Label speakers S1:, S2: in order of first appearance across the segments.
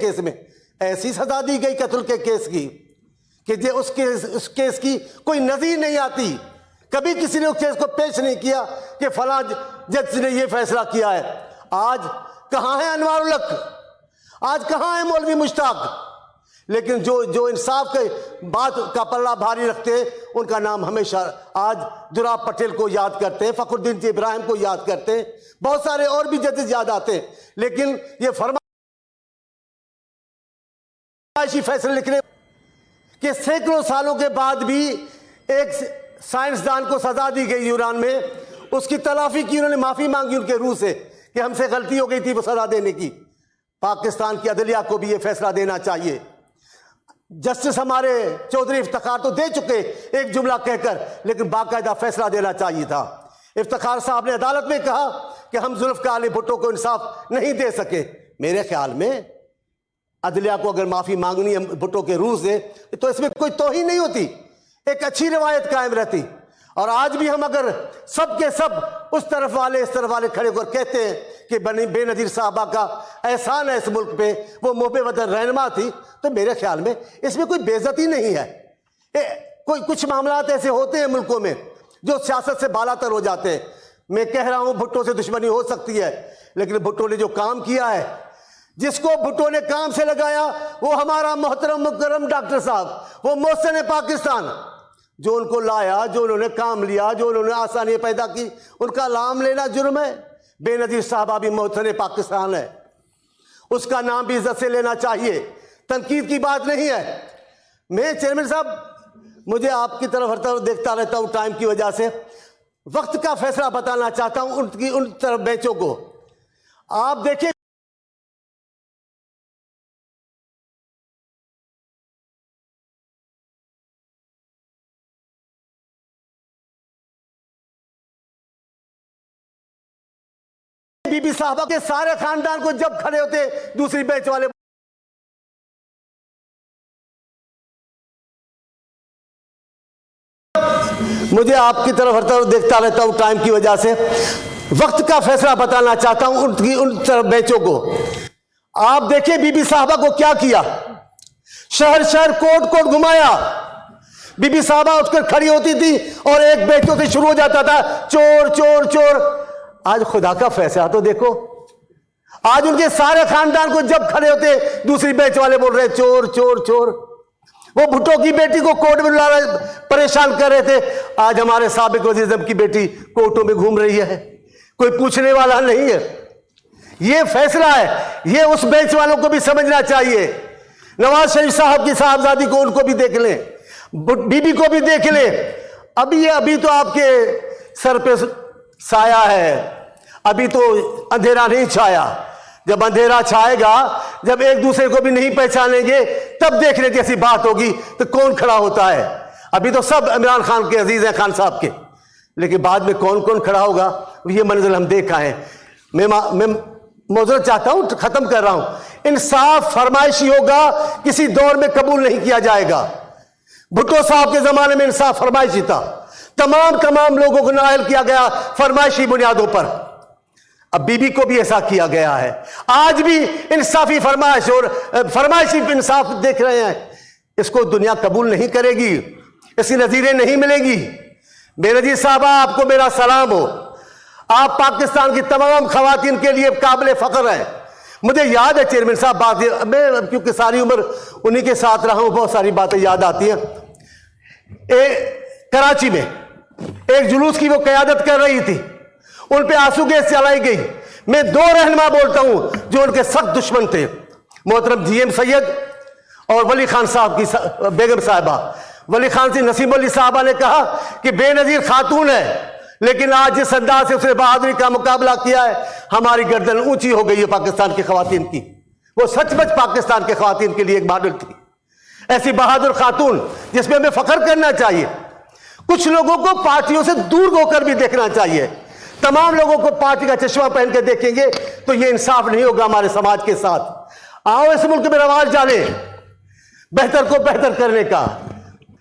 S1: Case میں ایسی سزا دی گئی قتل کے کیس کی کہ اس کیس کی کوئی نظیر نہیں آتی. کبھی کسی نے اس کیس کو پیش نہیں کیا کہ فلاں جج نے یہ فیصلہ کیا ہے. آج کہاں ہے انوار الحق, آج کہاں ہے مولوی مشتاق؟ لیکن جو انصاف کے بات کا پلڑا بھاری رکھتے ہیں ان کا نام ہمیشہ آج دوراب پٹیل کو یاد کرتے ہیں, فخر الدین ابراہیم کو یاد کرتے ہیں, بہت سارے اور بھی ججز یاد آتے ہیں. لیکن یہ فرمائشی فیصلے لکھنے کہ سینکڑوں سالوں کے بعد بھی ایک سائنسدان کو سزا دی گئی یونان میں, اس کی تلافی کی, انہوں نے معافی مانگی ان کے روح سے کہ ہم سے غلطی ہو گئی تھی وہ سزا دینے کی. پاکستان کی عدلیہ کو بھی یہ فیصلہ دینا چاہیے. جسٹس ہمارے چودھری افتخار تو دے چکے ایک جملہ کہہ کر, لیکن باقاعدہ فیصلہ دینا چاہیے تھا. افتخار صاحب نے عدالت میں کہا کہ ہم ذوالفقار علی بھٹو کو انصاف نہیں دے سکے. میرے خیال میں عدلیہ کو اگر معافی مانگنی ہے بھٹو کے روح سے تو اس میں کوئی توہین نہیں ہوتی, ایک اچھی روایت قائم رہتی. اور آج بھی ہم اگر سب کے سب اس طرف والے اس طرف والے کھڑے کر کہتے ہیں کہ بے نظیر صاحبہ کا احسان ہے اس ملک پہ, وہ محب وطن رہنما تھی, تو میرے خیال میں اس میں کوئی بے عزتی نہیں ہے. کچھ معاملات ایسے ہوتے ہیں ملکوں میں جو سیاست سے بالا تر ہو جاتے ہیں. میں کہہ رہا ہوں بھٹو سے دشمنی ہو سکتی ہے, لیکن بھٹو نے جو کام کیا ہے, جس کو بھٹو نے کام سے لگایا, وہ ہمارا محترم مکرم ڈاکٹر صاحب, وہ محسن پاکستان, جو ان کو لایا, جو انہوں نے کام لیا, جو انہوں نے آسانی پیدا کی, ان کا نام لینا جرم ہے. بے نظیر صاحبہ بھی محسن پاکستان ہے, اس کا نام بھی عزت سے لینا چاہیے, تنقید کی بات نہیں ہے. میں چیئرمین صاحب, مجھے آپ کی طرف ہر طرف دیکھتا رہتا ہوں ٹائم کی وجہ سے, وقت کا فیصلہ بتانا چاہتا ہوں ان طرف بینچوں کو. آپ دیکھیں بی بی صاحبہ کے سارے خاندان کو جب کھڑے ہوتے دوسری بینچ والے, مجھے آپ کی طرف ہر طرف دیکھتا رہتا ہوں ٹائم کی وجہ سے, وقت کا فیصلہ بتانا چاہتا ہوں ان طرف بینچوں کو. آپ دیکھیں بی بی صاحبہ کو کیا کیا, شہر شہر کوٹ کوٹ گھمایا. بی بی صاحبہ اٹھ کر کھڑی ہوتی تھی اور ایک بینچوں سے شروع ہو جاتا تھا چور چور چور. آج خدا کا فیصلہ تو دیکھو, آج ان کے سارے خاندان کو جب کھڑے ہوتے دوسری بینچ والے بول رہے چور چور چور. وہ بھٹو کی بیٹی کو کورٹ میں پریشان کر رہے تھے, آج ہمارے سابق وزیر اعظم کی بیٹی کورٹوں میں گھوم رہی ہے, کوئی پوچھنے والا نہیں ہے. یہ فیصلہ ہے, یہ اس بینچ والوں کو بھی سمجھنا چاہیے. نواز شریف صاحب کی صاحبزادی کو ان کو بھی دیکھ لیں, بی بی کو بھی دیکھ لیں. ابھی تو آپ کے سر پہ سایہ ہے, ابھی تو اندھیرا نہیں چھایا. جب اندھیرا چھائے گا, جب ایک دوسرے کو بھی نہیں پہچانیں گے, تب دیکھنے جیسی بات ہوگی تو کون کھڑا ہوتا ہے. ابھی تو سب عمران خان کے عزیز ہیں, خان صاحب کے, لیکن بعد میں کون کون کھڑا ہوگا یہ منظر ہم دیکھ آئے ہیں. میں معذرت چاہتا ہوں, ختم کر رہا ہوں. انصاف فرمائشی ہوگا, کسی دور میں قبول نہیں کیا جائے گا. بھٹو صاحب کے زمانے میں انصاف فرمائشی تھا, تمام لوگوں کو نااہل کیا گیا فرمائشی بنیادوں پر. اب بی بی کو بھی ایسا کیا گیا ہے. آج بھی انصافی فرمائش اور فرمائشی انصاف دیکھ رہے ہیں, اس کو دنیا قبول نہیں کرے گی, اس کی نظیریں نہیں ملیں گی. بے نظیر صاحبہ, آپ کو میرا سلام ہو. آپ پاکستان کی تمام خواتین کے لیے قابل فخر ہیں. مجھے یاد ہے چیئرمین صاحب, بات میں کیونکہ ساری عمر انہی کے ساتھ رہا ہوں, بہت ساری باتیں یاد آتی ہیں. کراچی میں ایک جلوس کی وہ قیادت کر رہی تھی, ان پہ آنسو گیس چلائی گئی. میں دو رہنما بولتا ہوں جو ان کے سخت دشمن تھے, محترم جی ایم سید اور ولی خان صاحب کی بیگم صاحبہ. ولی خان سے نسیم علی صاحبہ نے کہا کہ بے نظیر خاتون ہے, لیکن آج جس انداز سے اس نے بہادری کا مقابلہ کیا ہے, ہماری گردن اونچی ہو گئی ہے پاکستان کی خواتین کی. وہ سچ مچ پاکستان کے خواتین کے لیے ایک ماڈل تھی, ایسی بہادر خاتون جس میں ہمیں فخر کرنا چاہیے. کچھ لوگوں کو پارٹیوں سے دور ہو کر بھی دیکھنا چاہیے. تمام لوگوں کو پارٹی کا چشمہ پہن کے دیکھیں گے تو یہ انصاف نہیں ہوگا ہمارے سماج کے ساتھ. آؤ اس ملک میں رواج ڈالیں بہتر کو بہتر کرنے کا.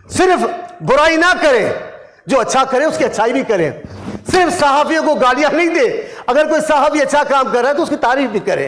S1: صرف برائی نہ کریں, جو اچھا کرے اس کی اچھائی بھی کریں. صرف صحافیوں کو گالیاں نہیں دے, اگر کوئی صحافی اچھا کام کر رہا ہے تو اس کی تعریف بھی کریں.